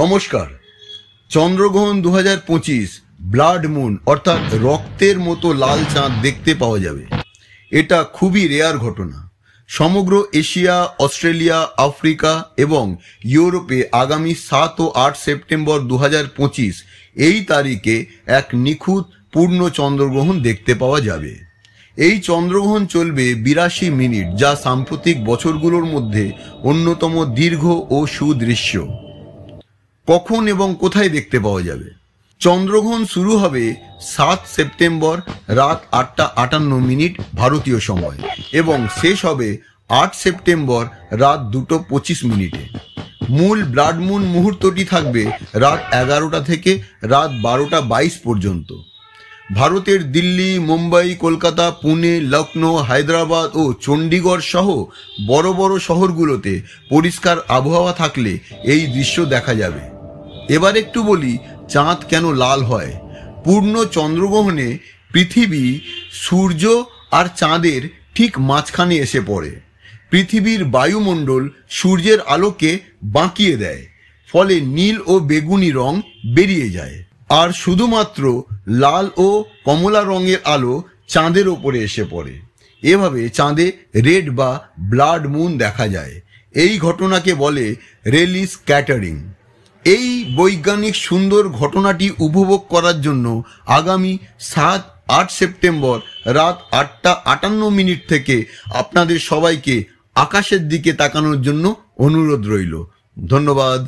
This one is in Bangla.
নমস্কার। চন্দ্রগ্রহণ 2025 ব্লাড মুন অর্থাৎ রক্তের মতো লাল চাঁদ দেখতে পাওয়া যাবে। এটা খুবই রেয়ার ঘটনা। সমগ্র এশিয়া, অস্ট্রেলিয়া, আফ্রিকা এবং ইউরোপে আগামী 7 ও 8 সেপ্টেম্বর 2025 এই তারিখে এক নিখুঁত পূর্ণ চন্দ্রগ্রহণ দেখতে পাওয়া যাবে। এই চন্দ্রগ্রহণ চলবে 82 মিনিট, যা সাম্প্রতিক বছরগুলোর মধ্যে অন্যতম দীর্ঘ ও সুদৃশ্য। কখন এবং কোথায় দেখতে পাওয়া যাবে? চন্দ্রগ্রহণ শুরু হবে 7 সেপ্টেম্বর রাত 8টা 58 ভারতীয় সময় এবং শেষ হবে 8 সেপ্টেম্বর রাত 2:25। মূল ব্লাড মুন মুহূর্তটি থাকবে রাত 11টা থেকে রাত 12টা 22 পর্যন্ত। ভারতের দিল্লি, মুম্বাই, কলকাতা, পুনে, লখনৌ, হায়দ্রাবাদ ও চণ্ডীগড় সহ বড় বড় শহরগুলোতে পরিষ্কার আবহাওয়া থাকলে এই দৃশ্য দেখা যাবে। এবার একটু বলি চাঁদ কেন লাল হয়। পূর্ণ চন্দ্রগ্রহণে পৃথিবী সূর্য আর চাঁদের ঠিক মাঝখানে এসে পড়ে। পৃথিবীর বায়ুমণ্ডল সূর্যের আলোকে বাঁকিয়ে দেয়, ফলে নীল ও বেগুনি রং বেরিয়ে যায়, আর শুধুমাত্র লাল ও কমলা রঙের আলো চাঁদের ওপরে এসে পড়ে। এভাবে চাঁদে রেড বা ব্লাড মুন দেখা যায়। এই ঘটনাকে বলে রেলি স্ক্যাটারিং। এই বৈজ্ঞানিক সুন্দর ঘটনাটি উপভোগ করার জন্য আগামী 7-8 সেপ্টেম্বর রাত 8টা 58 থেকে আপনাদের সবাইকে আকাশের দিকে তাকানোর জন্য অনুরোধ রইল। ধন্যবাদ।